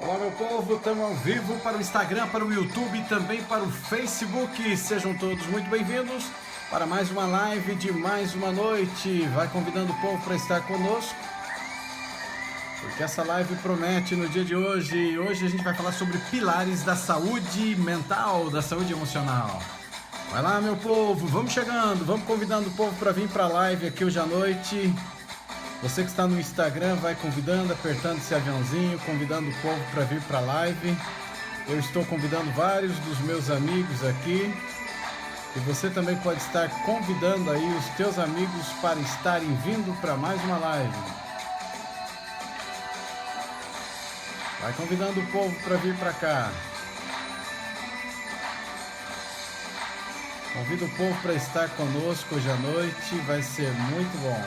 Olá, meu povo, estamos ao vivo para o Instagram, para o YouTube e também para o Facebook. Sejam todos muito bem-vindos para mais uma live de mais uma noite. Vai convidando o povo para estar conosco, porque essa live promete no dia de hoje. Hoje a gente vai falar sobre pilares da saúde mental, da saúde emocional. Vai lá, meu povo, vamos chegando, vamos convidando o povo para vir para a live aqui hoje à noite. Você que está no Instagram, vai convidando, apertando esse aviãozinho, convidando o povo para vir para a live. Eu estou convidando vários dos meus amigos aqui. E você também pode estar convidando aí os teus amigos para estarem vindo para mais uma live. Vai convidando o povo para vir para cá. Convido o povo para estar conosco hoje à noite, vai ser muito bom.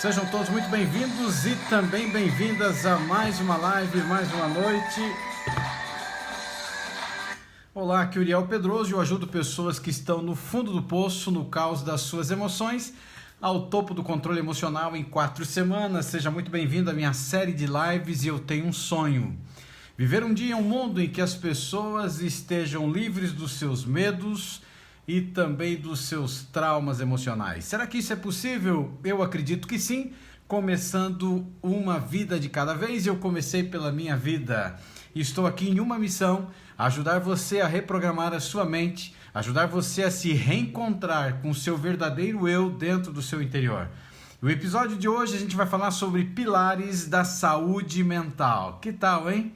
Sejam todos muito bem-vindos e também bem-vindas a mais uma live, mais uma noite. Olá, aqui é Uriel Pedroso e eu ajudo pessoas que estão no fundo do poço, no caos das suas emoções, ao topo do controle emocional em 4 semanas. Seja muito bem-vindo à minha série de lives e eu tenho um sonho. Viver um dia em um mundo em que as pessoas estejam livres dos seus medos e também dos seus traumas emocionais. Será que isso é possível? Eu acredito que sim, começando uma vida de cada vez. Eu comecei pela minha vida e estou aqui em uma missão: ajudar você a reprogramar a sua mente, ajudar você a se reencontrar com o seu verdadeiro eu dentro do seu interior. No episódio de hoje a gente vai falar sobre pilares da saúde mental. Que tal, hein?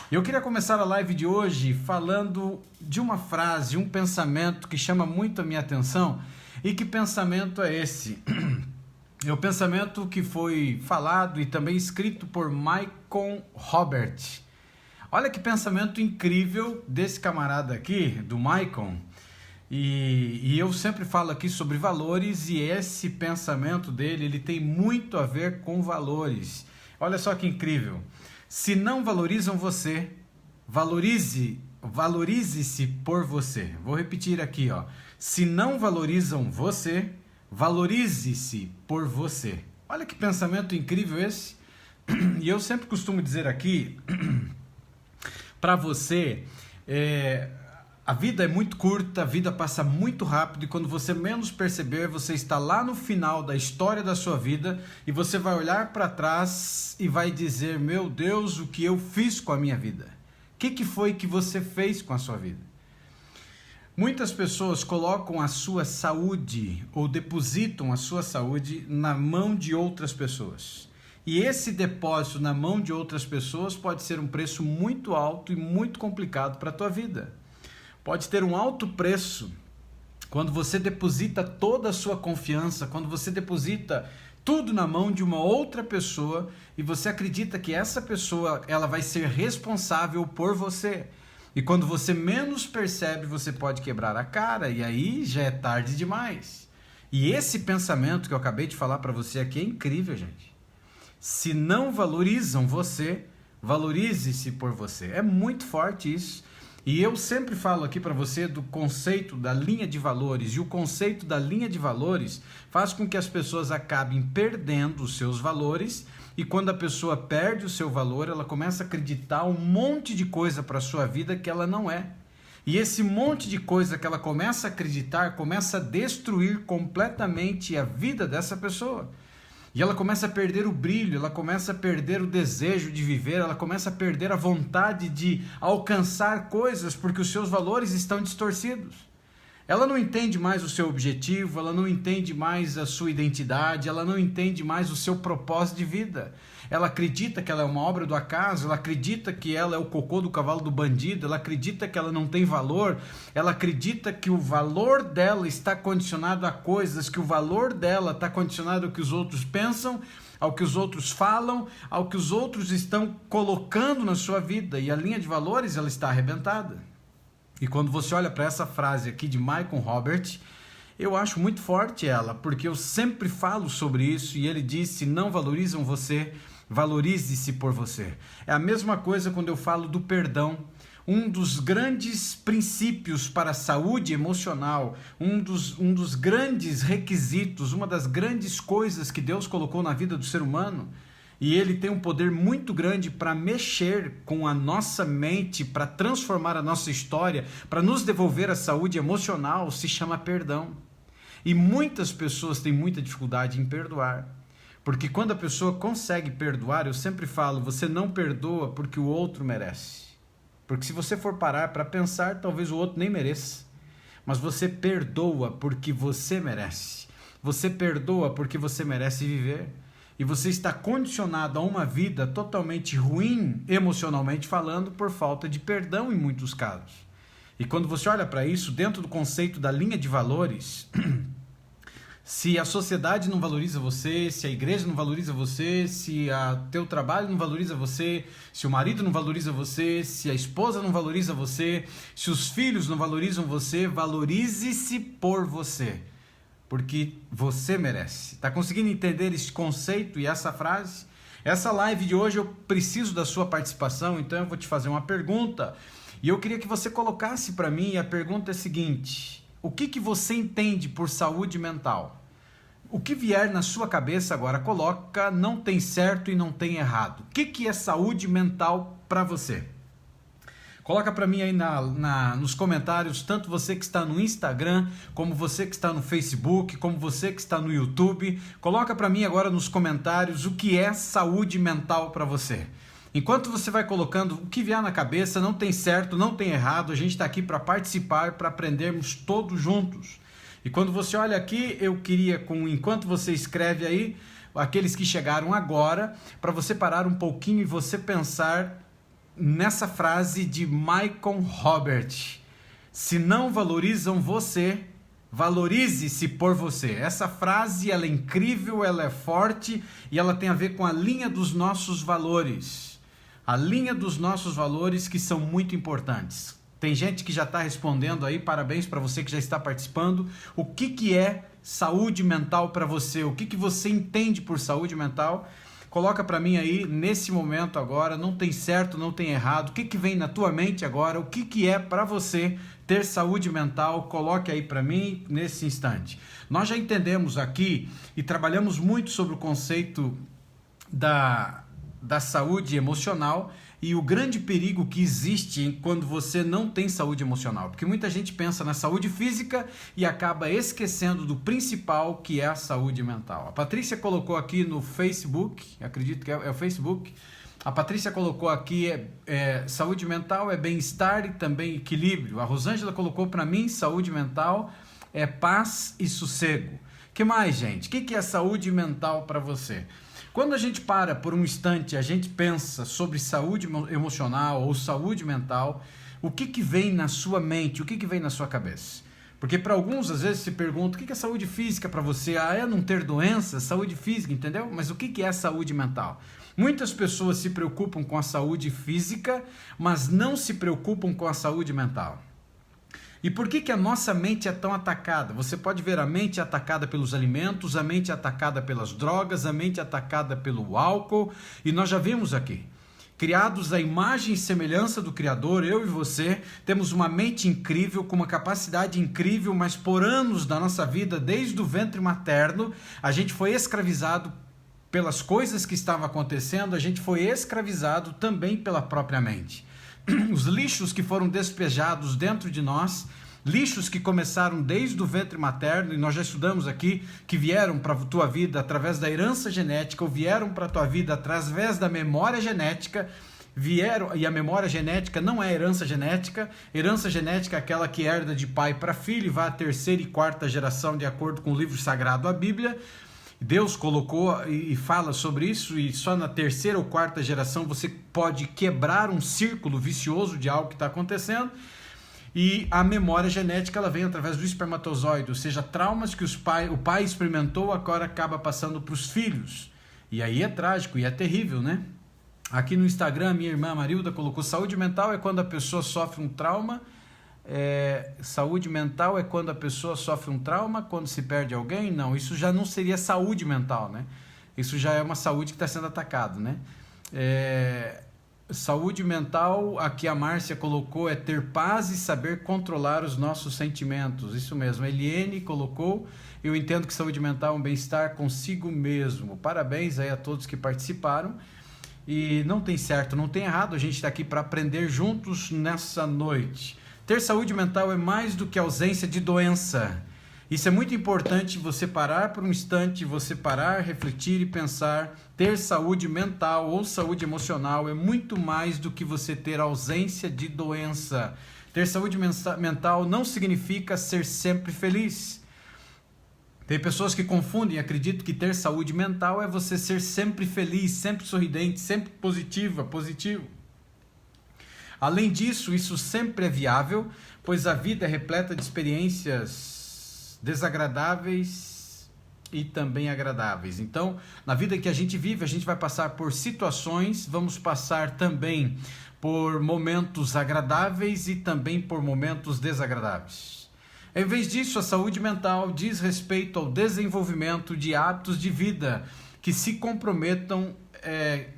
Eu queria começar a live de hoje falando de uma frase, um pensamento que chama muito a minha atenção. E que pensamento é esse? É o pensamento que foi falado e também escrito por Malcolm Robert. Olha que pensamento incrível desse camarada aqui, do Malcolm. E eu sempre falo aqui sobre valores e esse pensamento dele, ele tem muito a ver com valores. Olha só que incrível. Se não valorizam você, valorize-se por você. Vou repetir aqui, ó. Se não valorizam você, valorize-se por você. Olha que pensamento incrível esse. E eu sempre costumo dizer aqui para você, a vida é muito curta, a vida passa muito rápido e quando você menos perceber, você está lá no final da história da sua vida e você vai olhar para trás e vai dizer: meu Deus, o que eu fiz com a minha vida? O que foi que você fez com a sua vida? Muitas pessoas colocam a sua saúde ou depositam a sua saúde na mão de outras pessoas. E esse depósito na mão de outras pessoas pode ser um preço muito alto e muito complicado para a tua vida. Pode ter um alto preço quando você deposita toda a sua confiança, quando você deposita tudo na mão de uma outra pessoa e você acredita que essa pessoa ela vai ser responsável por você. E quando você menos percebe, você pode quebrar a cara e aí já é tarde demais. E esse pensamento que eu acabei de falar para você aqui é incrível, gente. Se não valorizam você, valorize-se por você. É muito forte isso. E eu sempre falo aqui para você do conceito da linha de valores. E o conceito da linha de valores faz com que as pessoas acabem perdendo os seus valores. E quando a pessoa perde o seu valor, ela começa a acreditar um monte de coisa para a sua vida que ela não é. E esse monte de coisa que ela começa a acreditar, começa a destruir completamente a vida dessa pessoa. E ela começa a perder o brilho, ela começa a perder o desejo de viver, ela começa a perder a vontade de alcançar coisas porque os seus valores estão distorcidos. Ela não entende mais o seu objetivo, ela não entende mais a sua identidade, ela não entende mais o seu propósito de vida. Ela acredita que ela é uma obra do acaso, ela acredita que ela é o cocô do cavalo do bandido, ela acredita que ela não tem valor, ela acredita que o valor dela está condicionado a coisas, que o valor dela está condicionado ao que os outros pensam, ao que os outros falam, ao que os outros estão colocando na sua vida. E a linha de valores ela está arrebentada. E quando você olha para essa frase aqui de Malcolm Robert, eu acho muito forte ela, porque eu sempre falo sobre isso e ele diz: se não valorizam você, valorize-se por você. É a mesma coisa quando eu falo do perdão. Um dos grandes princípios para a saúde emocional, um dos grandes requisitos, uma das grandes coisas que Deus colocou na vida do ser humano E ele tem um poder muito grande para mexer com a nossa mente, para transformar a nossa história, para nos devolver a saúde emocional, se chama perdão. E muitas pessoas têm muita dificuldade em perdoar. Porque quando a pessoa consegue perdoar, eu sempre falo, você não perdoa porque o outro merece. Porque se você for parar para pensar, talvez o outro nem mereça. Mas você perdoa porque você merece. Você perdoa porque você merece viver. E você está condicionado a uma vida totalmente ruim, emocionalmente falando, por falta de perdão em muitos casos. E quando você olha para isso, dentro do conceito da linha de valores, se a sociedade não valoriza você, se a igreja não valoriza você, se teu trabalho não valoriza você, se o marido não valoriza você, se a esposa não valoriza você, se os filhos não valorizam você, valorize-se por você. Porque você merece. Está conseguindo entender esse conceito e essa frase? Essa live de hoje eu preciso da sua participação, então eu vou te fazer uma pergunta. E eu queria que você colocasse para mim, e a pergunta é a seguinte: o que você entende por saúde mental? O que vier na sua cabeça agora, coloca, não tem certo e não tem errado. O que é saúde mental para você? Coloca para mim aí nos comentários, tanto você que está no Instagram, como você que está no Facebook, como você que está no YouTube. Coloca para mim agora nos comentários o que é saúde mental para você. Enquanto você vai colocando o que vier na cabeça, não tem certo, não tem errado, a gente está aqui para participar, para aprendermos todos juntos. E quando você olha aqui, eu queria, enquanto você escreve aí, aqueles que chegaram agora, para você parar um pouquinho e você pensar nessa frase de Michael Robert: se não valorizam você, valorize-se por você. Essa frase, ela é incrível, ela é forte e ela tem a ver com a linha dos nossos valores. A linha dos nossos valores, que são muito importantes. Tem gente que já está respondendo aí, parabéns para você que já está participando. O que é saúde mental para você? O que você entende por saúde mental? Coloca para mim aí, nesse momento agora, não tem certo, não tem errado. O que vem na tua mente agora? O que é para você ter saúde mental? Coloque aí para mim nesse instante. Nós já entendemos aqui e trabalhamos muito sobre o conceito da saúde emocional e o grande perigo que existe quando você não tem saúde emocional. Porque muita gente pensa na saúde física e acaba esquecendo do principal, que é a saúde mental. A Patrícia colocou aqui no Facebook, acredito que é o Facebook, a Patrícia colocou aqui saúde mental é bem-estar e também equilíbrio. A Rosângela colocou para mim, saúde mental é paz e sossego. Que mais, gente? O que é saúde mental para você? Quando a gente para por um instante, a gente pensa sobre saúde emocional ou saúde mental, o que vem na sua mente, o que vem na sua cabeça? Porque para alguns, às vezes, se perguntam, o que é saúde física para você? É não ter doença? Saúde física, entendeu? Mas o que é saúde mental? Muitas pessoas se preocupam com a saúde física, mas não se preocupam com a saúde mental. E por que a nossa mente é tão atacada? Você pode ver a mente atacada pelos alimentos, a mente atacada pelas drogas, a mente atacada pelo álcool, e nós já vimos aqui. Criados à imagem e semelhança do Criador, eu e você, temos uma mente incrível, com uma capacidade incrível, mas por anos da nossa vida, desde o ventre materno, a gente foi escravizado pelas coisas que estavam acontecendo, a gente foi escravizado também pela própria mente. Os lixos que foram despejados dentro de nós, lixos que começaram desde o ventre materno, e nós já estudamos aqui, que vieram para a tua vida através da herança genética, ou vieram para a tua vida através da memória genética, e a memória genética não é herança genética é aquela que herda de pai para filho e vai à terceira e quarta geração, de acordo com o livro sagrado, a Bíblia. Deus colocou e fala sobre isso, e só na terceira ou quarta geração você pode quebrar um círculo vicioso de algo que está acontecendo. E a memória genética, ela vem através do espermatozoide, ou seja, traumas que o pai experimentou, agora acaba passando para os filhos. E aí é trágico e é terrível, né? Aqui no Instagram, minha irmã Marilda colocou: saúde mental é quando a pessoa sofre um trauma. Saúde mental é quando a pessoa sofre um trauma, quando se perde alguém? Não, isso já não seria saúde mental, né? Isso já é uma saúde que está sendo atacada, né? Saúde mental, aqui a Márcia colocou, é ter paz e saber controlar os nossos sentimentos. Isso mesmo, a Eliane colocou, eu entendo que saúde mental é um bem-estar consigo mesmo. Parabéns aí a todos que participaram. E não tem certo, não tem errado, a gente está aqui para aprender juntos nessa noite. Ter saúde mental é mais do que ausência de doença. Isso é muito importante, você parar por um instante, você parar, refletir e pensar. Ter saúde mental ou saúde emocional é muito mais do que você ter ausência de doença. Ter saúde mental não significa ser sempre feliz. Tem pessoas que confundem e acreditam que ter saúde mental é você ser sempre feliz, sempre sorridente, sempre positivo. Além disso, isso sempre é viável, pois a vida é repleta de experiências desagradáveis e também agradáveis. Então, na vida que a gente vive, a gente vai passar por situações, vamos passar também por momentos agradáveis e também por momentos desagradáveis. Em vez disso, a saúde mental diz respeito ao desenvolvimento de hábitos de vida que se comprometam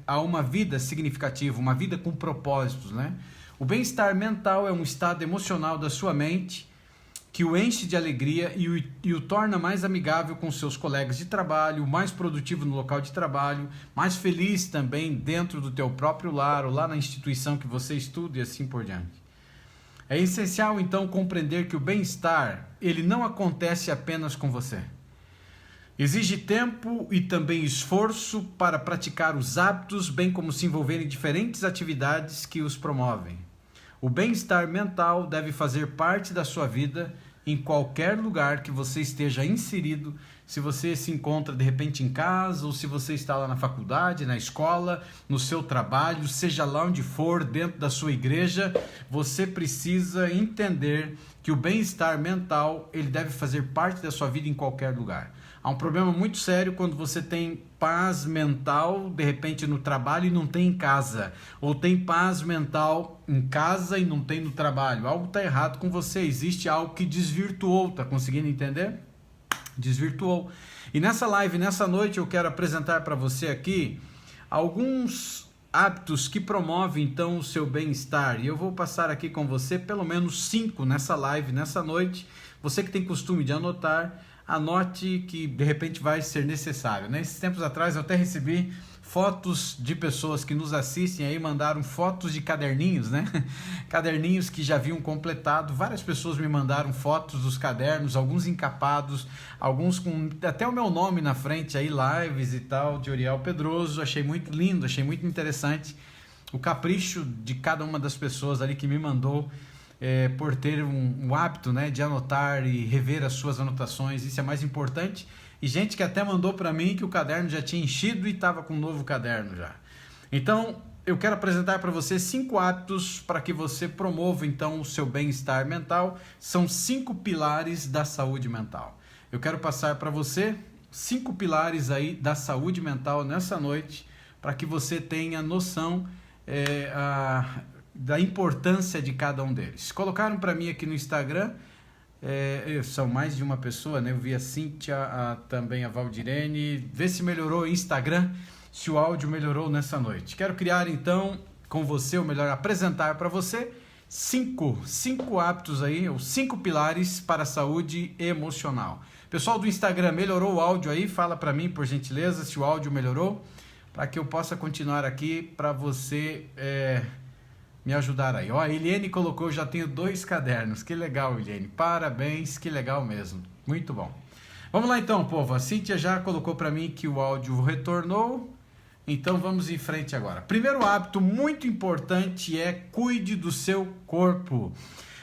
a uma vida significativa, uma vida com propósitos, né? O bem-estar mental é um estado emocional da sua mente que o enche de alegria e o torna mais amigável com seus colegas de trabalho, mais produtivo no local de trabalho, mais feliz também dentro do teu próprio lar ou lá na instituição que você estuda e assim por diante. É essencial, então, compreender que o bem-estar, ele não acontece apenas com você. Exige tempo e também esforço para praticar os hábitos, bem como se envolver em diferentes atividades que os promovem. O bem-estar mental deve fazer parte da sua vida em qualquer lugar que você esteja inserido, se você se encontra de repente em casa, ou se você está lá na faculdade, na escola, no seu trabalho, seja lá onde for, dentro da sua igreja, você precisa entender que o bem-estar mental, ele deve fazer parte da sua vida em qualquer lugar. Há um problema muito sério quando você tem paz mental, de repente no trabalho e não tem em casa, ou tem paz mental em casa e não tem no trabalho. Algo está errado com você, existe algo que desvirtuou, está conseguindo entender? Desvirtuou. E nessa live, nessa noite, eu quero apresentar para você aqui alguns hábitos que promovem então o seu bem-estar. E eu vou passar aqui com você pelo menos 5 nessa live, nessa noite. Você que tem costume de anotar, anote que de repente vai ser necessário. Nesses tempos atrás eu até recebi fotos de pessoas que nos assistem aí, mandaram fotos de caderninhos, né? Caderninhos que já haviam completado. Várias pessoas me mandaram fotos dos cadernos, alguns encapados, alguns com até o meu nome na frente aí, lives e tal, de Uriel Pedroso. Achei muito lindo, achei muito interessante o capricho de cada uma das pessoas ali que me mandou, por ter um hábito, né, de anotar e rever as suas anotações. Isso é mais importante. E gente que até mandou para mim que o caderno já tinha enchido e estava com um novo caderno já. Então, eu quero apresentar para você 5 hábitos para que você promova então o seu bem-estar mental. São 5 pilares da saúde mental. Eu quero passar para você 5 pilares aí da saúde mental nessa noite, para que você tenha noção da importância de cada um deles. Colocaram para mim aqui no Instagram, são mais de uma pessoa, né? Eu vi a Cíntia, também a Valdirene. Vê se melhorou o Instagram, se o áudio melhorou nessa noite. Quero criar então com você, ou melhor, apresentar para você 5 hábitos aí, ou 5 pilares para a saúde emocional. Pessoal do Instagram, melhorou o áudio aí? Fala para mim, por gentileza, se o áudio melhorou, para que eu possa continuar aqui para você me ajudar aí. Ó, a Eliane colocou, já tenho 2 cadernos. Que legal, Eliane. Parabéns, que legal mesmo. Muito bom. Vamos lá então, povo. A Cíntia já colocou para mim que o áudio retornou. Então vamos em frente agora. Primeiro hábito muito importante é cuide do seu corpo.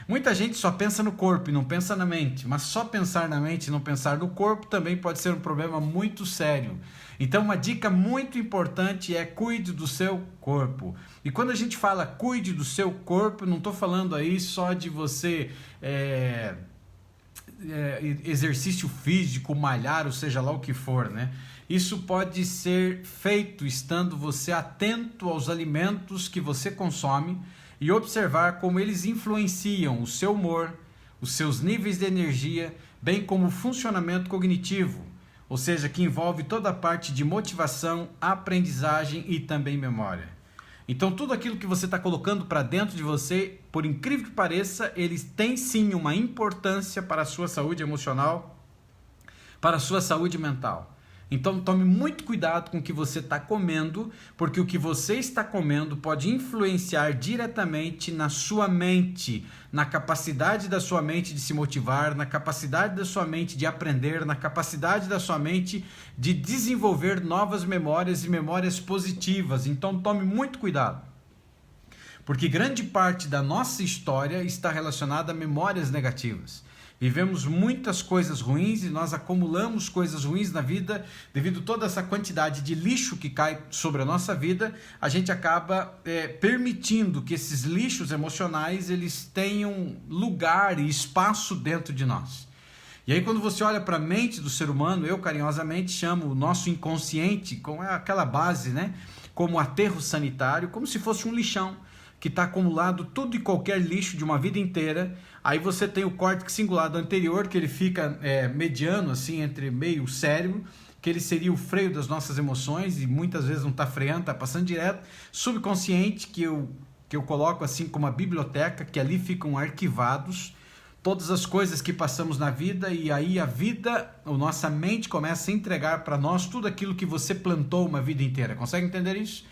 Muita gente só pensa no corpo e não pensa na mente, mas só pensar na mente e não pensar no corpo também pode ser um problema muito sério. Então uma dica muito importante é cuide do seu corpo. E quando a gente fala cuide do seu corpo, não estou falando aí só de você exercício físico, malhar, ou seja lá o que for, né? Isso pode ser feito estando você atento aos alimentos que você consome e observar como eles influenciam o seu humor, os seus níveis de energia, bem como o funcionamento cognitivo, ou seja, que envolve toda a parte de motivação, aprendizagem e também memória. Então tudo aquilo que você está colocando para dentro de você, por incrível que pareça, eles têm sim uma importância para a sua saúde emocional, para a sua saúde mental. Então tome muito cuidado com o que você está comendo, porque o que você está comendo pode influenciar diretamente na sua mente, na capacidade da sua mente de se motivar, na capacidade da sua mente de aprender, na capacidade da sua mente de desenvolver novas memórias e memórias positivas. Então tome muito cuidado, porque grande parte da nossa história está relacionada a memórias negativas. Vivemos muitas coisas ruins e nós acumulamos coisas ruins na vida devido a toda essa quantidade de lixo que cai sobre a nossa vida. A gente acaba permitindo que esses lixos emocionais eles tenham lugar e espaço dentro de nós. E aí quando você olha para a mente do ser humano, eu carinhosamente chamo o nosso inconsciente, com aquela base, né, como aterro sanitário, como se fosse um lixão que está acumulado tudo e qualquer lixo de uma vida inteira. Aí você tem o córtex cingulado anterior, que ele fica mediano, assim, entre meio cérebro, que ele seria o freio das nossas emoções, e muitas vezes não está freando, está passando direto. Subconsciente, que eu coloco assim como a biblioteca, que ali ficam arquivados todas as coisas que passamos na vida, e aí a nossa mente começa a entregar para nós tudo aquilo que você plantou uma vida inteira. Consegue entender isso?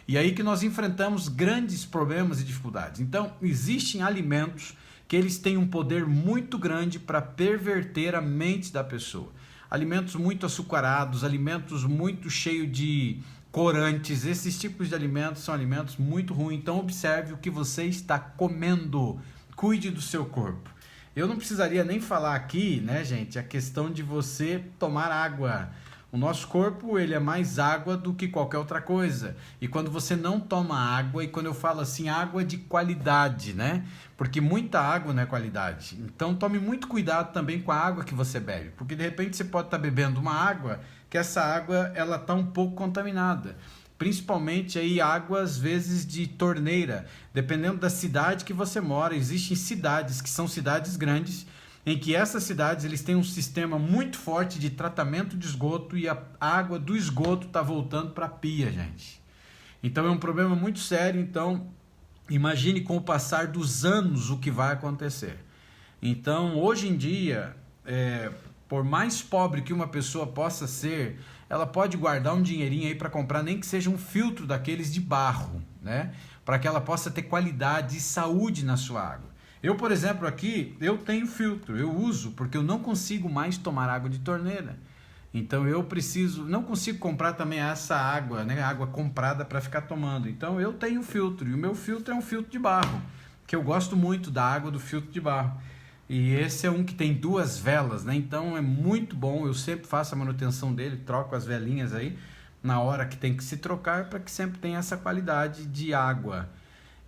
E aí que nós enfrentamos grandes problemas e dificuldades. Então, existem alimentos que eles têm um poder muito grande para perverter a mente da pessoa. Alimentos muito açucarados, alimentos muito cheios de corantes, esses tipos de alimentos são alimentos muito ruins. Então, observe o que você está comendo, cuide do seu corpo. Eu não precisaria nem falar aqui, né, gente, a questão de você tomar água. O nosso corpo, ele é mais água do que qualquer outra coisa. E quando você não toma água, e quando eu falo assim, água de qualidade, né? Porque muita água não é qualidade. Então tome muito cuidado também com a água que você bebe. Porque de repente você pode estar bebendo uma água, que essa água, ela está um pouco contaminada. Principalmente aí água, às vezes, de torneira. Dependendo da cidade que você mora, existem cidades que são cidades grandes, em que essas cidades eles têm um sistema muito forte de tratamento de esgoto e a água do esgoto está voltando para a pia, gente. Então é um problema muito sério. Então imagine com o passar dos anos o que vai acontecer. Então hoje em dia, por mais pobre que uma pessoa possa ser, ela pode guardar um dinheirinho aí para comprar nem que seja um filtro daqueles de barro, né? Para que ela possa ter qualidade e saúde na sua água. Eu, por exemplo, aqui, eu tenho filtro, eu uso, porque eu não consigo mais tomar água de torneira. Então eu não consigo comprar também essa água, né, água comprada para ficar tomando. Então eu tenho filtro, e o meu filtro é um filtro de barro, que eu gosto muito da água do filtro de barro. E esse é um que tem 2 velas, né? Então é muito bom, eu sempre faço a manutenção dele, troco as velinhas aí na hora que tem que se trocar, para que sempre tenha essa qualidade de água.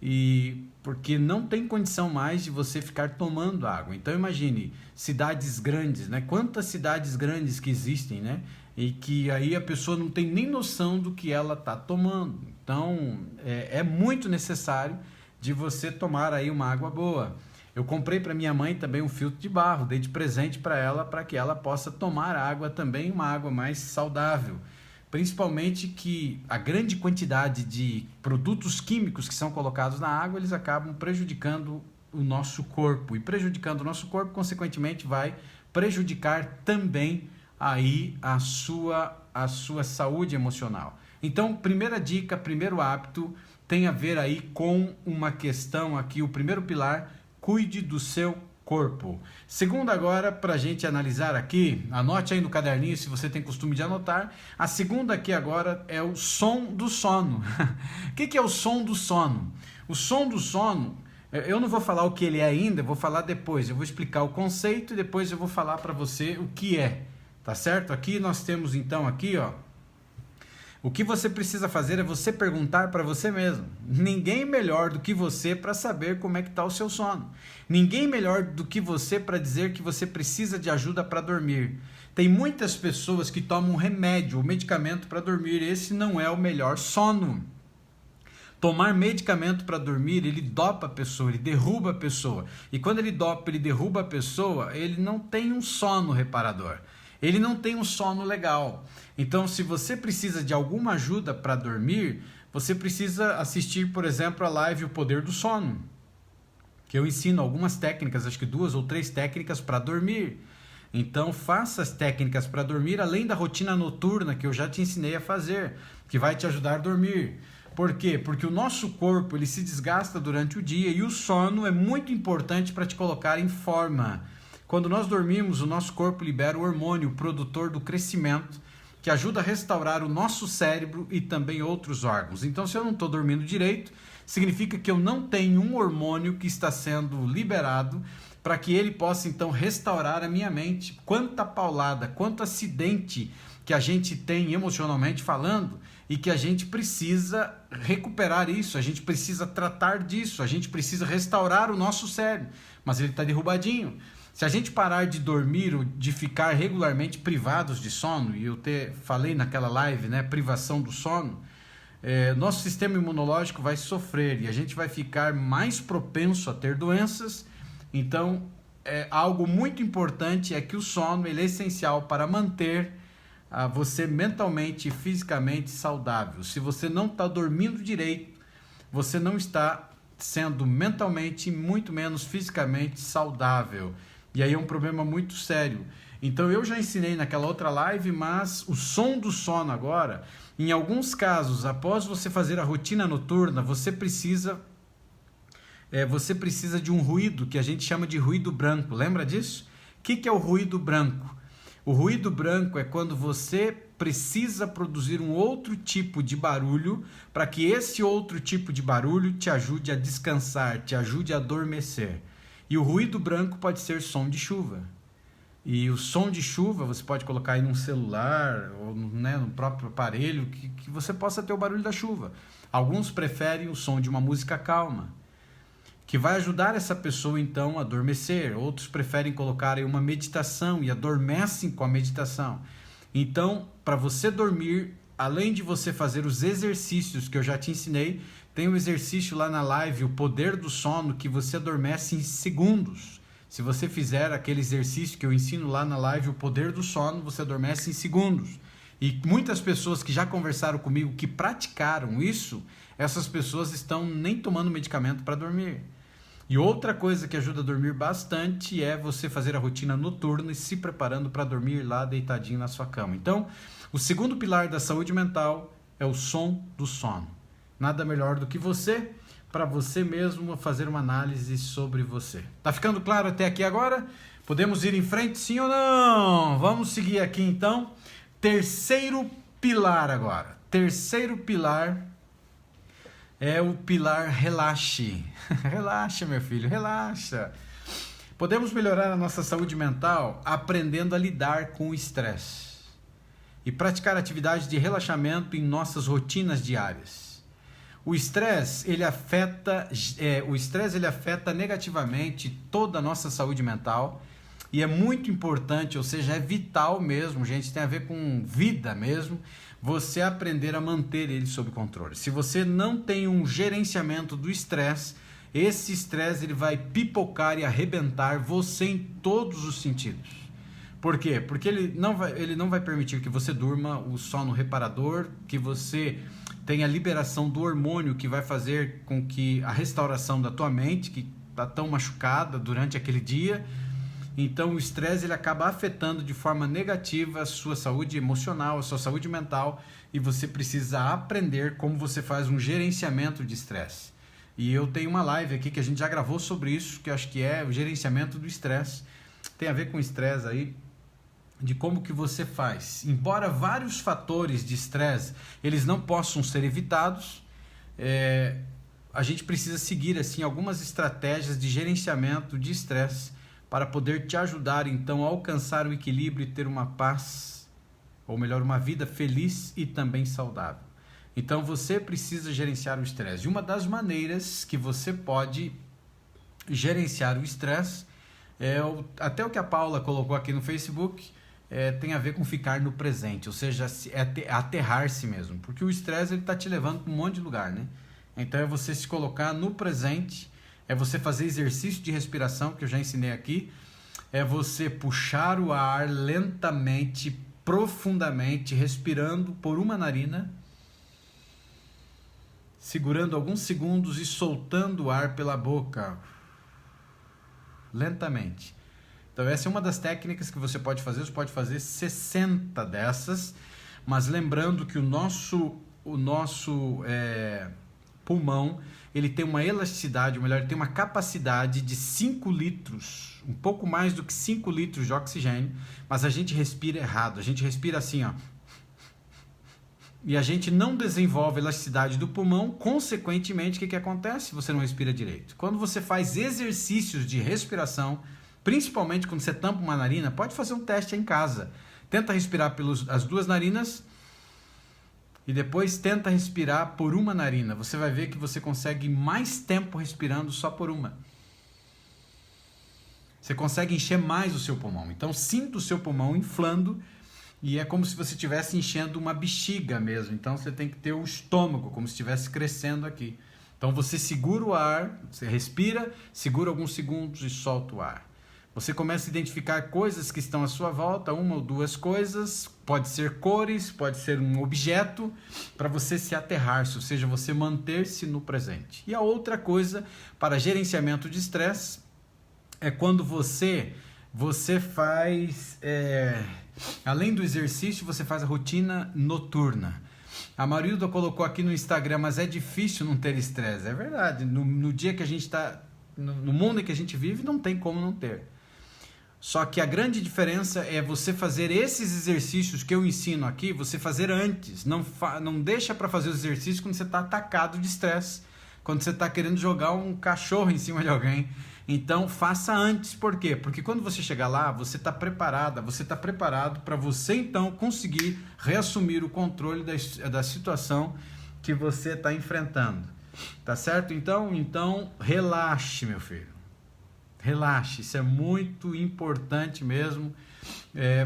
E porque não tem condição mais de você ficar tomando água. Então imagine, cidades grandes, né? Quantas cidades grandes que existem, né? E que aí a pessoa não tem nem noção do que ela está tomando. Então é muito necessário de você tomar aí uma água boa. Eu comprei para minha mãe também um filtro de barro, dei de presente para ela, para que ela possa tomar água também, uma água mais saudável. Principalmente que a grande quantidade de produtos químicos que são colocados na água, eles acabam prejudicando o nosso corpo. E prejudicando o nosso corpo, consequentemente, vai prejudicar também aí a sua saúde emocional. Então, primeira dica, primeiro hábito, tem a ver aí com uma questão aqui, o primeiro pilar, cuide do seu corpo. Segundo agora, para a gente analisar aqui, anote aí no caderninho se você tem costume de anotar. A segunda aqui agora é o som do sono. O que é o som do sono? O som do sono, eu não vou falar o que ele é ainda, eu vou falar depois. Eu vou explicar o conceito e depois eu vou falar para você o que é. Tá certo? Aqui nós temos então aqui, ó. O que você precisa fazer é você perguntar para você mesmo. Ninguém melhor do que você para saber como é que está o seu sono. Ninguém melhor do que você para dizer que você precisa de ajuda para dormir. Tem muitas pessoas que tomam remédio ou medicamento para dormir. Esse não é o melhor sono. Tomar medicamento para dormir, ele dopa a pessoa, ele derruba a pessoa. E quando ele dopa, ele derruba a pessoa, ele não tem um sono reparador. Ele não tem um sono legal. Então, se você precisa de alguma ajuda para dormir, você precisa assistir, por exemplo, a live O Poder do Sono, que eu ensino algumas técnicas, acho que 2 ou 3 técnicas para dormir. Então faça as técnicas para dormir, além da rotina noturna que eu já te ensinei a fazer, que vai te ajudar a dormir. Por quê? Porque o nosso corpo ele se desgasta durante o dia e o sono é muito importante para te colocar em forma. Quando nós dormimos, o nosso corpo libera o hormônio, o produtor do crescimento, que ajuda a restaurar o nosso cérebro e também outros órgãos. Então, se eu não estou dormindo direito, significa que eu não tenho um hormônio que está sendo liberado para que ele possa então restaurar a minha mente. Quanta paulada, quanto acidente que a gente tem emocionalmente falando e que a gente precisa recuperar isso, a gente precisa tratar disso, a gente precisa restaurar o nosso cérebro, mas ele está derrubadinho. Se a gente parar de dormir ou de ficar regularmente privados de sono, e eu falei naquela live, né, privação do sono, nosso sistema imunológico vai sofrer e a gente vai ficar mais propenso a ter doenças. Então, algo muito importante é que o sono ele é essencial para manter você mentalmente e fisicamente saudável. Se você não está dormindo direito, você não está sendo mentalmente e muito menos fisicamente saudável. E aí é um problema muito sério. Então eu já ensinei naquela outra live, mas o som do sono agora, em alguns casos, após você fazer a rotina noturna, você precisa de um ruído que a gente chama de ruído branco. Lembra disso? O que é o ruído branco? O ruído branco é quando você precisa produzir um outro tipo de barulho para que esse outro tipo de barulho te ajude a descansar, te ajude a adormecer. E o ruído branco pode ser som de chuva. E o som de chuva você pode colocar aí num celular ou no próprio aparelho que você possa ter o barulho da chuva. Alguns preferem o som de uma música calma, que vai ajudar essa pessoa então a adormecer. Outros preferem colocar aí uma meditação e adormecem com a meditação. Então, para você dormir, além de você fazer os exercícios que eu já te ensinei, tem um exercício lá na live, O Poder do Sono, que você adormece em segundos. Se você fizer aquele exercício que eu ensino lá na live, O Poder do Sono, você adormece em segundos. E muitas pessoas que já conversaram comigo, que praticaram isso, essas pessoas estão nem tomando medicamento para dormir. E outra coisa que ajuda a dormir bastante é você fazer a rotina noturna e se preparando para dormir lá deitadinho na sua cama. Então, o segundo pilar da saúde mental é o som do sono. Nada melhor do que você, para você mesmo fazer uma análise sobre você. Tá ficando claro até aqui agora? Podemos ir em frente, sim ou não? Vamos seguir aqui então. Terceiro pilar agora. Terceiro pilar é o pilar relaxe. Relaxa, meu filho, relaxa. Podemos melhorar a nossa saúde mental aprendendo a lidar com o estresse e praticar atividades de relaxamento em nossas rotinas diárias. O estresse ele afeta negativamente toda a nossa saúde mental e é muito importante, ou seja, é vital mesmo, gente, tem a ver com vida mesmo, você aprender a manter ele sob controle. Se você não tem um gerenciamento do estresse, esse estresse ele vai pipocar e arrebentar você em todos os sentidos. Por quê? Porque ele não vai permitir que você durma o sono reparador, que você tenha a liberação do hormônio que vai fazer com que a restauração da tua mente, que está tão machucada durante aquele dia. Então o estresse ele acaba afetando de forma negativa a sua saúde emocional, a sua saúde mental, e você precisa aprender como você faz um gerenciamento de estresse. E eu tenho uma live aqui que a gente já gravou sobre isso, que eu acho que é o gerenciamento do estresse. Tem a ver com estresse aí, de como que você faz. Embora vários fatores de estresse eles não possam ser evitados, a gente precisa seguir assim algumas estratégias de gerenciamento de estresse para poder te ajudar então a alcançar o equilíbrio e ter uma paz, ou melhor, uma vida feliz e também saudável. Então você precisa gerenciar o estresse. E uma das maneiras que você pode gerenciar o estresse até o que a Paula colocou aqui no Facebook, tem a ver com ficar no presente, ou seja, aterrar-se mesmo, porque o estresse está te levando para um monte de lugar, né? Então é você se colocar no presente, é você fazer exercício de respiração, que eu já ensinei aqui, é você puxar o ar lentamente, profundamente, respirando por uma narina segurando alguns segundos e soltando o ar pela boca, lentamente. Então essa é uma das técnicas que você pode fazer 60 dessas, mas lembrando que o nosso pulmão, ele tem uma elasticidade, ou melhor, ele tem uma capacidade de 5 litros, um pouco mais do que 5 litros de oxigênio, mas a gente respira errado, a gente respira assim, ó, e a gente não desenvolve a elasticidade do pulmão, consequentemente, o que acontece? Você não respira direito. Quando você faz exercícios de respiração, principalmente quando você tampa uma narina, pode fazer um teste em casa. Tenta respirar pelas 2 narinas e depois tenta respirar por uma narina. Você vai ver que você consegue mais tempo respirando só por uma. Você consegue encher mais o seu pulmão. Então sinta o seu pulmão inflando e é como se você estivesse enchendo uma bexiga mesmo. Então você tem que ter o estômago, como se estivesse crescendo aqui. Então você segura o ar, você respira, segura alguns segundos e solta o ar. Você começa a identificar coisas que estão à sua volta, 1 ou 2 coisas, pode ser cores, pode ser um objeto, para você se aterrar-se, ou seja, você manter-se no presente. E a outra coisa para gerenciamento de estresse é quando você faz, além do exercício, você faz a rotina noturna. A Marilda colocou aqui no Instagram, mas é difícil não ter estresse. É verdade, no dia que a gente está, no mundo em que a gente vive, não tem como não ter. Só que a grande diferença é você fazer esses exercícios que eu ensino aqui, você fazer antes. Não deixa para fazer os exercícios quando você está atacado de estresse, quando você está querendo jogar um cachorro em cima de alguém. Então faça antes. Por quê? Porque quando você chegar lá, você está preparada, você está preparado para você então conseguir reassumir o controle da situação que você está enfrentando. Tá certo? Então relaxe, meu filho. Relaxe, isso é muito importante mesmo,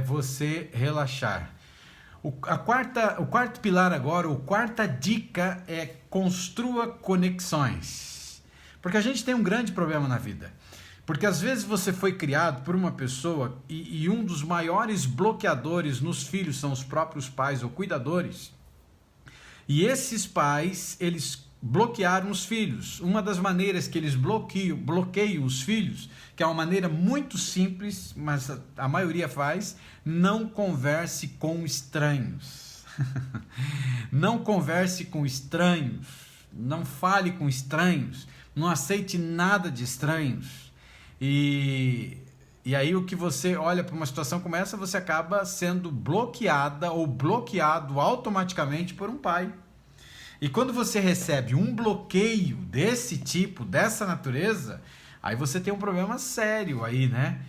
você relaxar. O quarto pilar agora, a quarta dica é construa conexões. Porque a gente tem um grande problema na vida. Porque às vezes você foi criado por uma pessoa e um dos maiores bloqueadores nos filhos são os próprios pais ou cuidadores. E esses pais, eles bloquearam os filhos. Uma das maneiras que eles bloqueiam os filhos, que é uma maneira muito simples, mas a maioria faz, não converse com estranhos. Não converse com estranhos. Não fale com estranhos. Não aceite nada de estranhos. E aí o que você olha para uma situação como essa, você acaba sendo bloqueada ou bloqueado automaticamente por um pai. E quando você recebe um bloqueio desse tipo, dessa natureza, aí você tem um problema sério aí, né?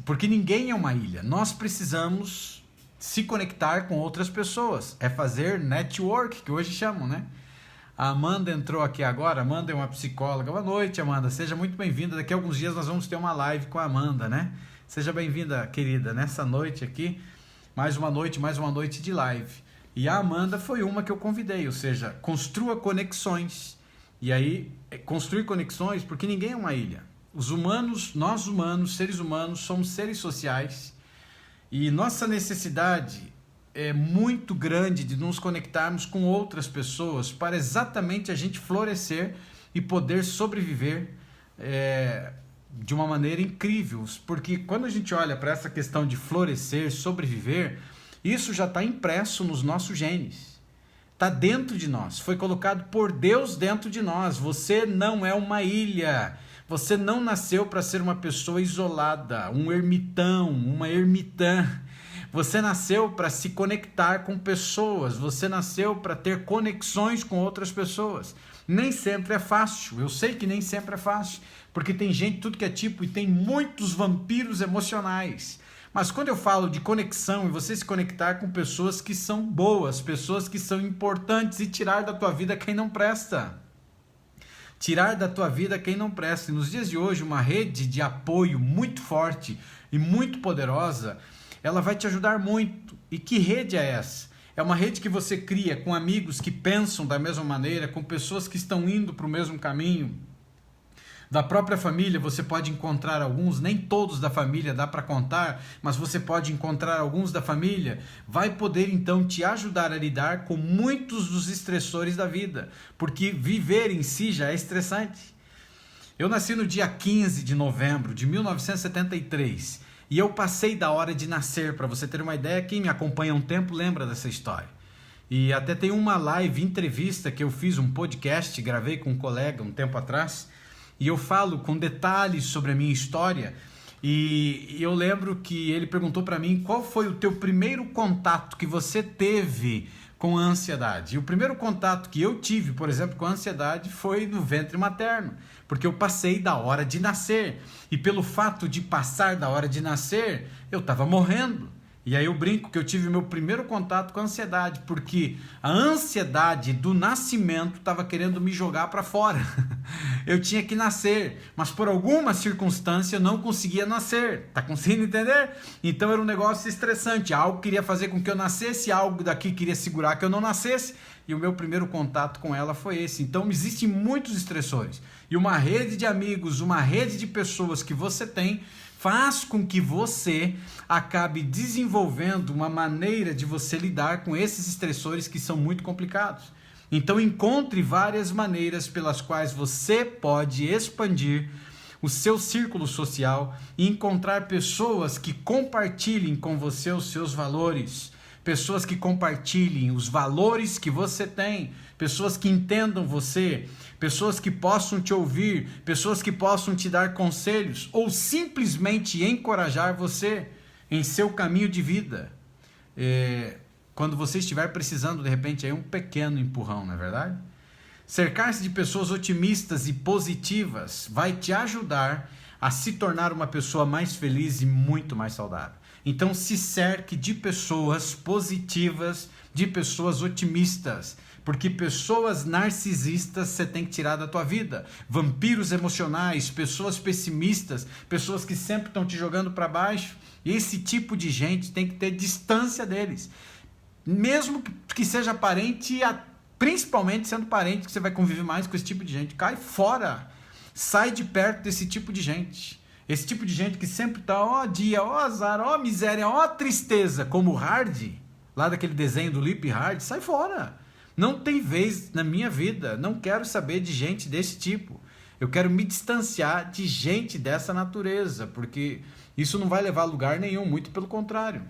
Porque ninguém é uma ilha. Nós precisamos se conectar com outras pessoas. É fazer network, que hoje chamam, né? A Amanda entrou aqui agora. Amanda é uma psicóloga. Boa noite, Amanda. Seja muito bem-vinda. Daqui a alguns dias nós vamos ter uma live com a Amanda, né? Seja bem-vinda, querida, nessa noite aqui. Mais uma noite de live. E a Amanda foi uma que eu convidei, ou seja, construa conexões. E aí, construir conexões, porque ninguém é uma ilha. Os humanos, nós humanos, seres humanos, somos seres sociais. E nossa necessidade é muito grande de nos conectarmos com outras pessoas para exatamente a gente florescer e poder sobreviver de uma maneira incrível. Porque quando a gente olha para essa questão de florescer, sobreviver, isso já está impresso nos nossos genes. Está dentro de nós. Foi colocado por Deus dentro de nós. Você não é uma ilha. Você não nasceu para ser uma pessoa isolada, um ermitão, uma ermitã. Você nasceu para se conectar com pessoas. Você nasceu para ter conexões com outras pessoas. Nem sempre é fácil. Eu sei que nem sempre é fácil. Porque tem gente, tudo que é tipo, e tem muitos vampiros emocionais. Mas quando eu falo de conexão e você se conectar com pessoas que são boas, pessoas que são importantes e tirar da tua vida quem não presta. Tirar da tua vida quem não presta. E nos dias de hoje, uma rede de apoio muito forte e muito poderosa, ela vai te ajudar muito. E que rede é essa? É uma rede que você cria com amigos que pensam da mesma maneira, com pessoas que estão indo para o mesmo caminho. Da própria família você pode encontrar alguns, nem todos da família dá para contar, mas você pode encontrar alguns da família, vai poder então te ajudar a lidar com muitos dos estressores da vida, porque viver em si já é estressante. Eu nasci no dia 15 de novembro de 1973 e eu passei da hora de nascer, para você ter uma ideia, quem me acompanha há um tempo lembra dessa história. E até tem uma live, entrevista que eu fiz, um podcast, gravei com um colega um tempo atrás, e eu falo com detalhes sobre a minha história, e eu lembro que ele perguntou para mim qual foi o teu primeiro contato que você teve com a ansiedade. E o primeiro contato que eu tive, por exemplo, com a ansiedade foi no ventre materno, porque eu passei da hora de nascer, e pelo fato de passar da hora de nascer, eu estava morrendo. E aí eu brinco que eu tive meu primeiro contato com a ansiedade, porque a ansiedade do nascimento estava querendo me jogar para fora. Eu tinha que nascer, mas por alguma circunstância eu não conseguia nascer. Tá conseguindo entender? Então era um negócio estressante. Algo queria fazer com que eu nascesse, algo daqui queria segurar que eu não nascesse. E o meu primeiro contato com ela foi esse. Então existem muitos estressores. E uma rede de amigos, uma rede de pessoas que você tem, faz com que você acabe desenvolvendo uma maneira de você lidar com esses estressores que são muito complicados. Então encontre várias maneiras pelas quais você pode expandir o seu círculo social e encontrar pessoas que compartilhem com você os seus valores, pessoas que compartilhem os valores que você tem, pessoas que entendam você, pessoas que possam te ouvir, pessoas que possam te dar conselhos ou simplesmente encorajar você em seu caminho de vida. Quando você estiver precisando, de repente, aí um pequeno empurrão, não é verdade? Cercar-se de pessoas otimistas e positivas vai te ajudar a se tornar uma pessoa mais feliz e muito mais saudável. Então se cerque de pessoas positivas, de pessoas otimistas, porque pessoas narcisistas você tem que tirar da tua vida. Vampiros emocionais, pessoas pessimistas, pessoas que sempre estão te jogando para baixo. Esse tipo de gente tem que ter distância deles. Mesmo que seja parente, principalmente sendo parente, que você vai conviver mais com esse tipo de gente. Cai fora. Sai de perto desse tipo de gente. Esse tipo de gente que sempre está, ó dia, ó azar, ó miséria, ó tristeza, como o Hard, lá daquele desenho do Lip Hard, sai fora. Não tem vez na minha vida, não quero saber de gente desse tipo. Eu quero me distanciar de gente dessa natureza, porque isso não vai levar a lugar nenhum, muito pelo contrário.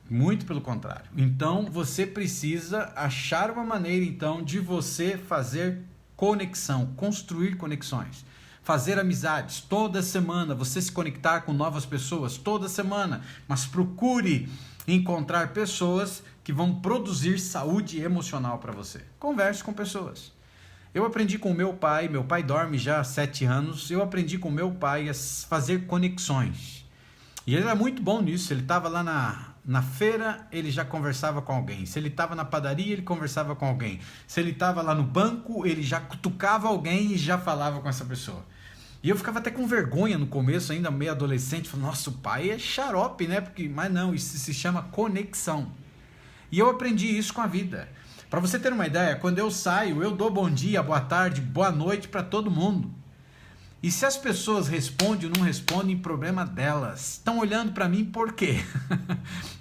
Muito pelo contrário. Então, você precisa achar uma maneira, então, de você fazer conexão, construir conexões. Fazer amizades, toda semana, você se conectar com novas pessoas, toda semana, mas procure encontrar pessoas que vão produzir saúde emocional para você. Converse com pessoas. Eu aprendi com meu pai dorme já há 7 anos, eu aprendi com meu pai a fazer conexões. E ele era muito bom nisso, ele estava lá na feira, ele já conversava com alguém. Se ele estava na padaria, ele conversava com alguém. Se ele estava lá no banco, ele já cutucava alguém e já falava com essa pessoa. E eu ficava até com vergonha no começo, ainda meio adolescente, falando, nossa, o pai é xarope, né? Mas não, isso se chama conexão. E eu aprendi isso com a vida. Para você ter uma ideia, quando eu saio, eu dou bom dia, boa tarde, boa noite para todo mundo. E se as pessoas respondem ou não respondem, problema delas. Estão olhando para mim por quê?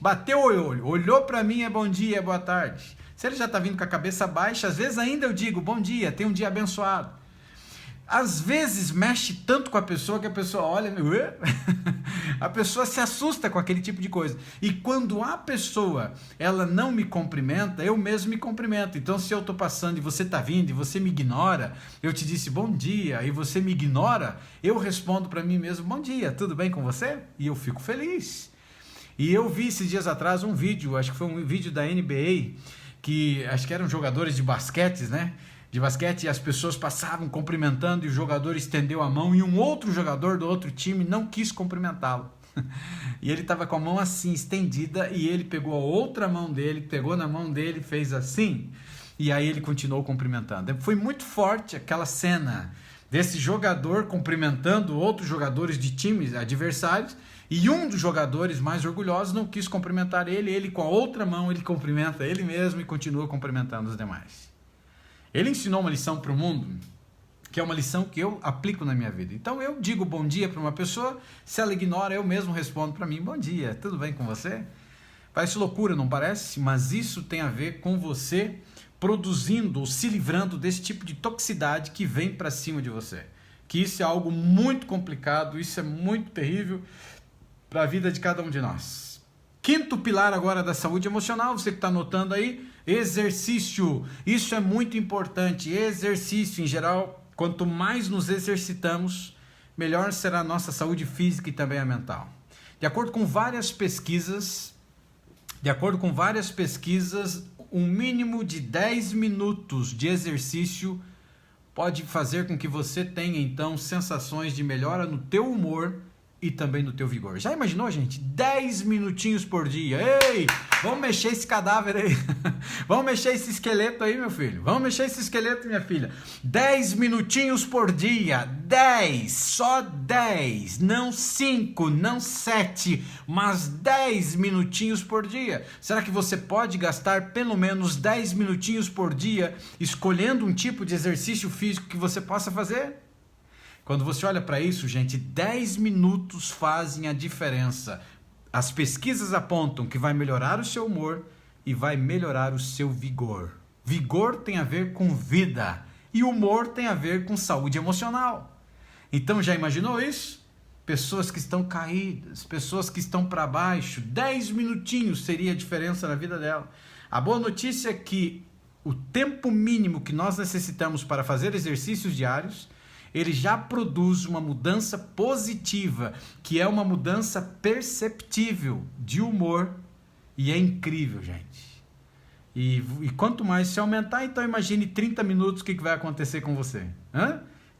Bateu o olho, olhou para mim, é bom dia, boa tarde. Se ele já está vindo com a cabeça baixa, às vezes ainda eu digo, bom dia, tenha um dia abençoado. Às vezes mexe tanto com a pessoa que a pessoa olha, a pessoa se assusta com aquele tipo de coisa. E quando a pessoa, ela não me cumprimenta, eu mesmo me cumprimento. Então se eu estou passando e você está vindo e você me ignora, eu te disse bom dia e você me ignora, eu respondo para mim mesmo, bom dia, tudo bem com você? E eu fico feliz. E eu vi esses dias atrás um vídeo, acho que foi um vídeo da NBA, que acho que eram jogadores de basquete, né? De basquete, e as pessoas passavam cumprimentando e o jogador estendeu a mão e um outro jogador do outro time não quis cumprimentá-lo. E ele estava com a mão assim, estendida, e ele pegou a outra mão dele, pegou na mão dele, fez assim, e aí ele continuou cumprimentando. Foi muito forte aquela cena desse jogador cumprimentando outros jogadores de times adversários, e um dos jogadores mais orgulhosos não quis cumprimentar ele com a outra mão ele cumprimenta ele mesmo e continua cumprimentando os demais. Ele ensinou uma lição para o mundo que é uma lição que eu aplico na minha vida. Então eu digo bom dia para uma pessoa, se ela ignora, eu mesmo respondo para mim, bom dia, tudo bem com você? Parece loucura, não parece? Mas isso tem a ver com você produzindo ou se livrando desse tipo de toxicidade que vem para cima de você. Que isso é algo muito complicado, isso é muito terrível para a vida de cada um de nós. Quinto pilar agora da saúde emocional, você que está anotando aí, exercício. Isso é muito importante, exercício em geral. Quanto mais nos exercitamos, melhor será a nossa saúde física e também a mental. De acordo com várias pesquisas, um mínimo de 10 minutos de exercício pode fazer com que você tenha, então, sensações de melhora no teu humor e também no teu vigor. Já imaginou, gente? 10 minutinhos por dia. Ei, vamos mexer esse cadáver aí. Vamos mexer esse esqueleto aí, meu filho. Vamos mexer esse esqueleto, minha filha. 10 minutinhos por dia. 10, só 10. Não 5, não 7, mas 10 minutinhos por dia. Será que você pode gastar pelo menos 10 minutinhos por dia escolhendo um tipo de exercício físico que você possa fazer? Quando você olha para isso, gente, 10 minutos fazem a diferença. As pesquisas apontam que vai melhorar o seu humor e vai melhorar o seu vigor. Vigor tem a ver com vida e humor tem a ver com saúde emocional. Então já imaginou isso? Pessoas que estão caídas, pessoas que estão para baixo, 10 minutinhos seria a diferença na vida dela. A boa notícia é que o tempo mínimo que nós necessitamos para fazer exercícios diários, ele já produz uma mudança positiva, que é uma mudança perceptível de humor, e é incrível, gente. E quanto mais se aumentar, então imagine 30 minutos, o que vai acontecer com você?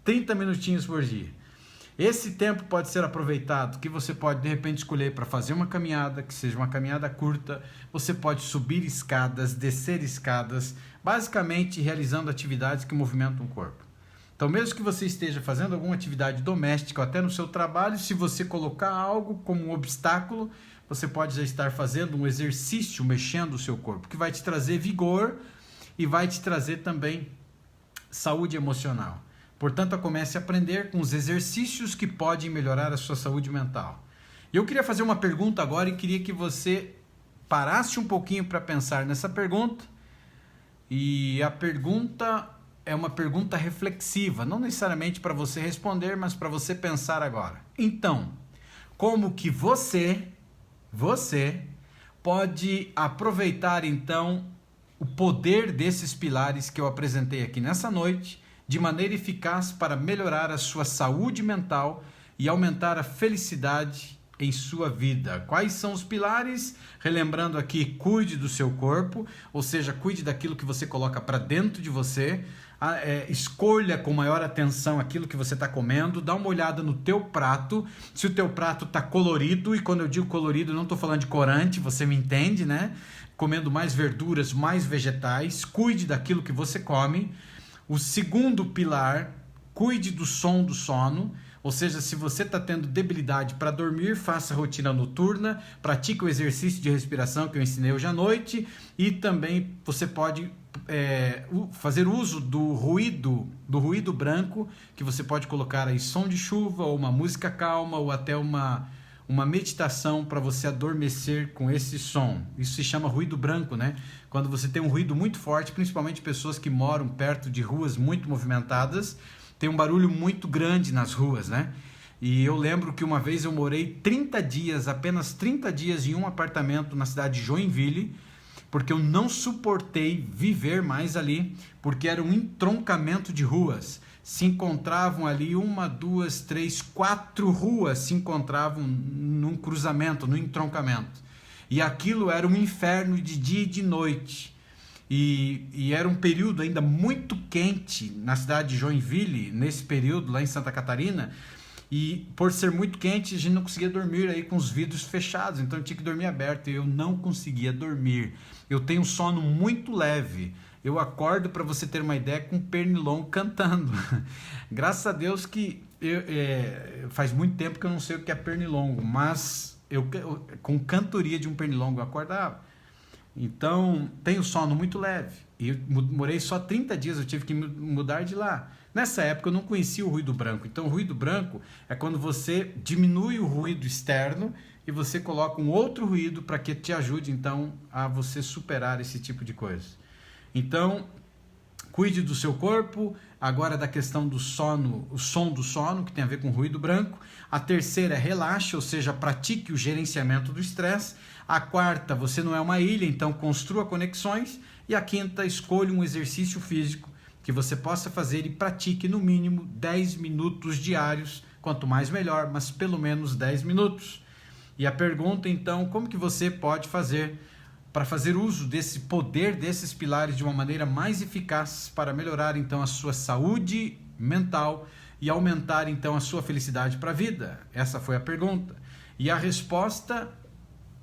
30 minutinhos por dia. Esse tempo pode ser aproveitado, que você pode de repente escolher para fazer uma caminhada, que seja uma caminhada curta, você pode subir escadas, descer escadas, basicamente realizando atividades que movimentam o corpo. Então, mesmo que você esteja fazendo alguma atividade doméstica ou até no seu trabalho, se você colocar algo como um obstáculo, você pode já estar fazendo um exercício, mexendo o seu corpo, que vai te trazer vigor e vai te trazer também saúde emocional. Portanto, comece a aprender com os exercícios que podem melhorar a sua saúde mental. Eu queria fazer uma pergunta agora e queria que você parasse um pouquinho para pensar nessa pergunta. E a pergunta é uma pergunta reflexiva, não necessariamente para você responder, mas para você pensar agora. Então, como que você pode aproveitar então o poder desses pilares que eu apresentei aqui nessa noite, de maneira eficaz para melhorar a sua saúde mental e aumentar a felicidade em sua vida? Quais são os pilares? Relembrando aqui, cuide do seu corpo, ou seja, cuide daquilo que você coloca para dentro de você. Escolha com maior atenção aquilo que você está comendo, dá uma olhada no teu prato, se o teu prato está colorido, e quando eu digo colorido não estou falando de corante, você me entende, né? Comendo mais verduras, mais vegetais, cuide daquilo que você come. O segundo pilar, cuide do som do sono, ou seja, se você está tendo debilidade para dormir, faça rotina noturna, pratique o exercício de respiração que eu ensinei hoje à noite, e também você pode fazer uso do ruído branco, que você pode colocar aí som de chuva, ou uma música calma, ou até uma meditação para você adormecer com esse som. Isso se chama ruído branco, né? Quando você tem um ruído muito forte, principalmente pessoas que moram perto de ruas muito movimentadas, tem um barulho muito grande nas ruas, né? E eu lembro que uma vez eu morei apenas 30 dias em um apartamento na cidade de Joinville, porque eu não suportei viver mais ali, porque era um entroncamento de ruas. Se encontravam ali 1, 2, 3, 4 ruas se encontravam num cruzamento, num entroncamento. E aquilo era um inferno de dia e de noite. E era um período ainda muito quente na cidade de Joinville, nesse período lá em Santa Catarina, e por ser muito quente a gente não conseguia dormir aí com os vidros fechados, então eu tinha que dormir aberto e eu não conseguia dormir. Eu tenho um sono muito leve, eu acordo, para você ter uma ideia, com pernilongo cantando. Graças a Deus que faz muito tempo que eu não sei o que é pernilongo, mas eu com cantoria de um pernilongo eu acordava. Então, tenho sono muito leve. E eu morei só 30 dias, eu tive que mudar de lá. Nessa época eu não conhecia o ruído branco. Então o ruído branco é quando você diminui o ruído externo e você coloca um outro ruído para que te ajude então a você superar esse tipo de coisa. Então, cuide do seu corpo. Agora da questão do sono, o som do sono, que tem a ver com ruído branco. A terceira é relaxe, ou seja, pratique o gerenciamento do estresse. A quarta, você não é uma ilha, então construa conexões. E a quinta, escolha um exercício físico que você possa fazer e pratique no mínimo 10 minutos diários. Quanto mais melhor, mas pelo menos 10 minutos. E a pergunta então, como que você pode fazer para fazer uso desse poder, desses pilares de uma maneira mais eficaz para melhorar então a sua saúde mental e aumentar então a sua felicidade para a vida? Essa foi a pergunta. E a resposta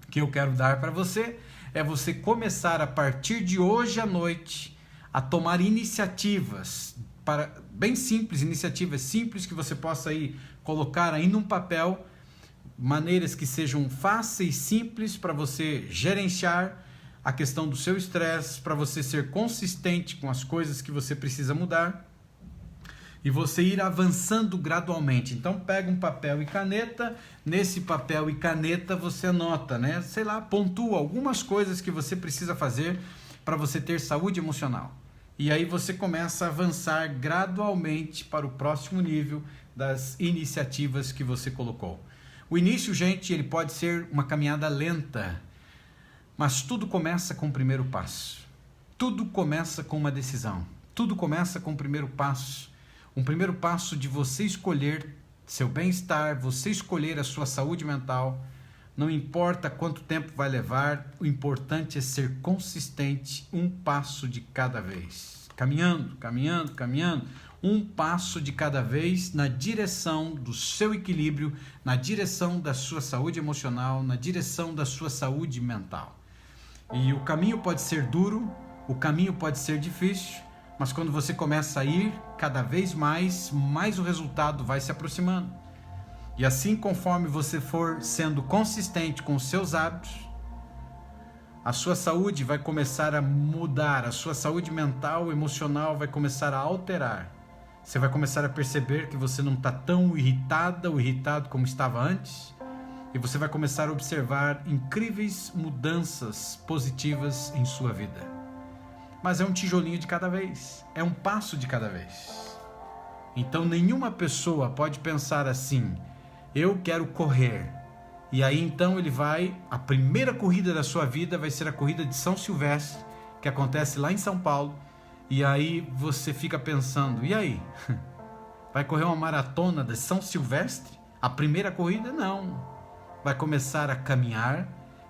que eu quero dar para você é você começar a partir de hoje à noite a tomar iniciativas, bem simples, iniciativas simples que você possa aí colocar aí num papel, maneiras que sejam fáceis, simples para você gerenciar a questão do seu estresse, para você ser consistente com as coisas que você precisa mudar e você ir avançando gradualmente. Então pega um papel e caneta, nesse papel e caneta você anota, né? Sei lá, pontua algumas coisas que você precisa fazer para você ter saúde emocional. E aí você começa a avançar gradualmente para o próximo nível das iniciativas que você colocou. O início, gente, ele pode ser uma caminhada lenta, mas tudo começa com o primeiro passo. Tudo começa com uma decisão. Tudo começa com o primeiro passo. Um primeiro passo de você escolher seu bem-estar, você escolher a sua saúde mental. Não importa quanto tempo vai levar, o importante é ser consistente, um passo de cada vez. Caminhando, caminhando, caminhando. Um passo de cada vez na direção do seu equilíbrio, na direção da sua saúde emocional, na direção da sua saúde mental. E o caminho pode ser duro, o caminho pode ser difícil, mas quando você começa a ir cada vez mais o resultado vai se aproximando. E assim, conforme você for sendo consistente com os seus hábitos, a sua saúde vai começar a mudar, a sua saúde mental, emocional vai começar a alterar. Você vai começar a perceber que você não está tão irritada ou irritado como estava antes. E você vai começar a observar incríveis mudanças positivas em sua vida. Mas é um tijolinho de cada vez. É um passo de cada vez. Então nenhuma pessoa pode pensar assim, eu quero correr. E aí então ele vai, a primeira corrida da sua vida vai ser a corrida de São Silvestre, que acontece lá em São Paulo. E aí você fica pensando, e aí? Vai correr uma maratona de São Silvestre? A primeira corrida? Não. Vai começar a caminhar.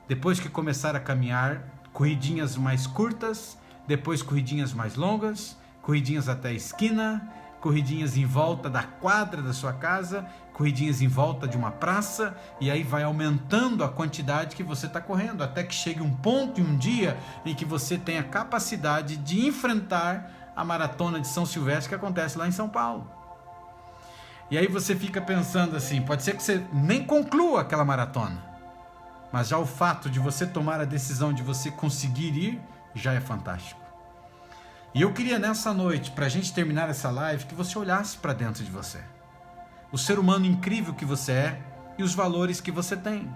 Depois que começar a caminhar, corridinhas mais curtas, depois corridinhas mais longas, corridinhas até a esquina, corridinhas em volta da quadra da sua casa, corridinhas em volta de uma praça, e aí vai aumentando a quantidade que você está correndo, até que chegue um ponto e um dia em que você tenha capacidade de enfrentar a maratona de São Silvestre que acontece lá em São Paulo. E aí você fica pensando assim, pode ser que você nem conclua aquela maratona, mas já o fato de você tomar a decisão de você conseguir ir, já é fantástico. E eu queria nessa noite, para a gente terminar essa live, que você olhasse para dentro de você. O ser humano incrível que você é e os valores que você tem.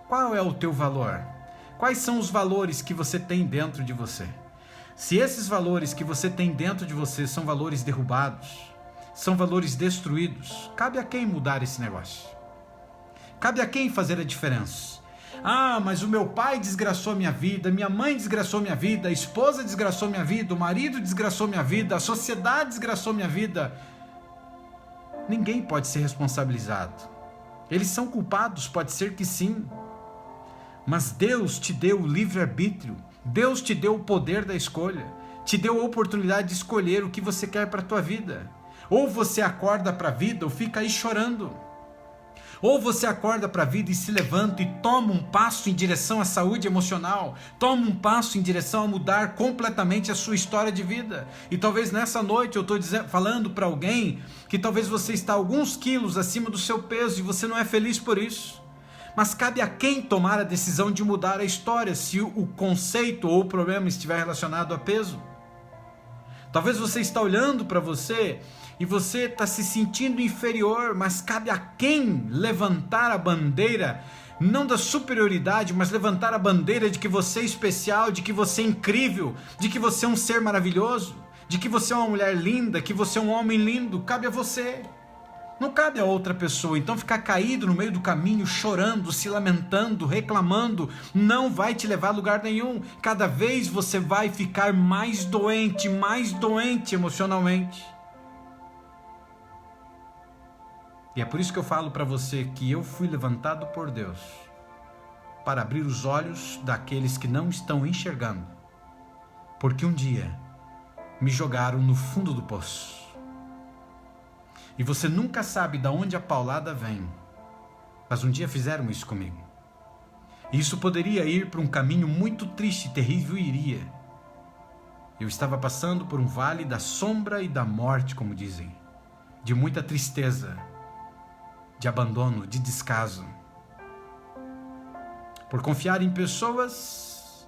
Qual é o teu valor? Quais são os valores que você tem dentro de você? Se esses valores que você tem dentro de você são valores derrubados, são valores destruídos, cabe a quem mudar esse negócio? Cabe a quem fazer a diferença? Ah, mas o meu pai desgraçou minha vida, minha mãe desgraçou minha vida, a esposa desgraçou minha vida, o marido desgraçou minha vida, a sociedade desgraçou minha vida. Ninguém pode ser responsabilizado. Eles são culpados, pode ser que sim. Mas Deus te deu o livre-arbítrio, Deus te deu o poder da escolha, te deu a oportunidade de escolher o que você quer para a tua vida. Ou você acorda para a vida ou fica aí chorando. Ou você acorda para a vida e se levanta e toma um passo em direção à saúde emocional, toma um passo em direção a mudar completamente a sua história de vida. E talvez nessa noite eu estou falando para alguém que talvez você está alguns quilos acima do seu peso e você não é feliz por isso. Mas cabe a quem tomar a decisão de mudar a história se o conceito ou o problema estiver relacionado a peso. Talvez você está olhando para você e você está se sentindo inferior, mas cabe a quem levantar a bandeira, não da superioridade, mas levantar a bandeira de que você é especial, de que você é incrível, de que você é um ser maravilhoso, de que você é uma mulher linda, que você é um homem lindo. Cabe a você, não cabe a outra pessoa. Então ficar caído no meio do caminho, chorando, se lamentando, reclamando, não vai te levar a lugar nenhum. Cada vez você vai ficar mais doente emocionalmente. E é por isso que eu falo para você que eu fui levantado por Deus para abrir os olhos daqueles que não estão enxergando, porque um dia me jogaram no fundo do poço. E você nunca sabe de onde a paulada vem, mas um dia fizeram isso comigo. E isso poderia ir para um caminho muito triste, terrível, iria. Eu estava passando por um vale da sombra e da morte, como dizem, de muita tristeza, de abandono, de descaso, por confiar em pessoas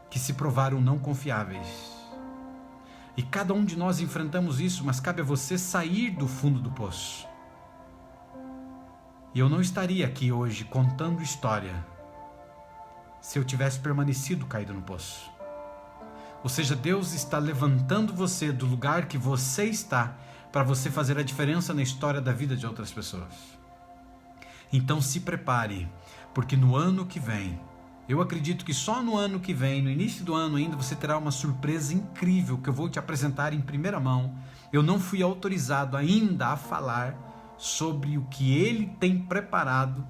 que se provaram não confiáveis. E cada um de nós enfrentamos isso, mas cabe a você sair do fundo do poço. E eu não estaria aqui hoje contando história se eu tivesse permanecido caído no poço. Ou seja, Deus está levantando você do lugar que você está para você fazer a diferença na história da vida de outras pessoas. Então se prepare, porque no ano que vem, eu acredito que só no ano que vem, no início do ano ainda, você terá uma surpresa incrível que eu vou te apresentar em primeira mão. Eu não fui autorizado ainda a falar sobre o que Ele tem preparado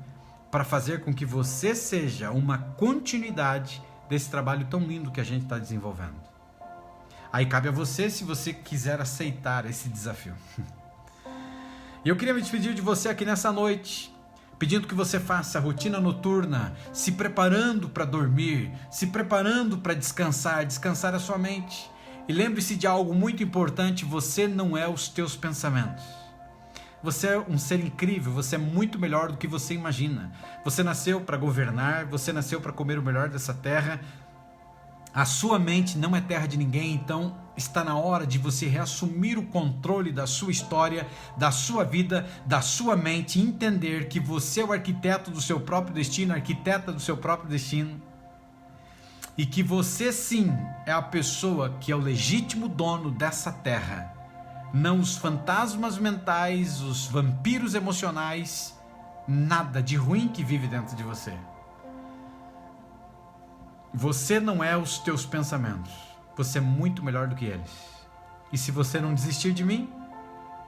para fazer com que você seja uma continuidade desse trabalho tão lindo que a gente está desenvolvendo. Aí cabe a você, se você quiser aceitar esse desafio. E eu queria me despedir de você aqui nessa noite, pedindo que você faça a rotina noturna, se preparando para dormir, se preparando para descansar a sua mente. E lembre-se de algo muito importante: você não é os teus pensamentos. Você é um ser incrível, você é muito melhor do que você imagina. Você nasceu para governar, você nasceu para comer o melhor dessa terra. A sua mente não é terra de ninguém, então está na hora de você reassumir o controle da sua história, da sua vida, da sua mente, e entender que você é o arquiteto do seu próprio destino, arquiteta do seu próprio destino, e que você sim é a pessoa que é o legítimo dono dessa terra, não os fantasmas mentais, os vampiros emocionais, nada de ruim que vive dentro de você. Você não é os teus pensamentos, você é muito melhor do que eles. E se você não desistir de mim,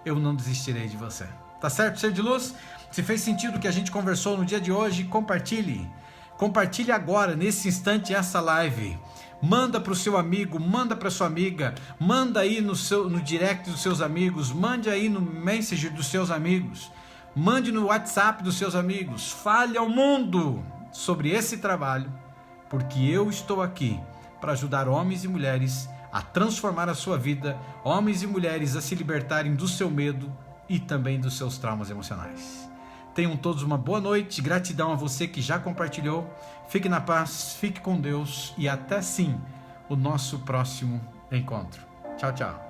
eu não desistirei de você. Tá certo, ser de luz? Se fez sentido o que a gente conversou no dia de hoje, compartilhe. Compartilhe agora, nesse instante, essa live. Manda para o seu amigo, manda para sua amiga, manda aí no direct dos seus amigos, mande aí no Messenger dos seus amigos, mande no WhatsApp dos seus amigos. Fale ao mundo sobre esse trabalho, porque eu estou aqui para ajudar homens e mulheres a transformar a sua vida, homens e mulheres a se libertarem do seu medo e também dos seus traumas emocionais. Tenham todos uma boa noite, gratidão a você que já compartilhou, fique na paz, fique com Deus e até sim o nosso próximo encontro. Tchau, tchau.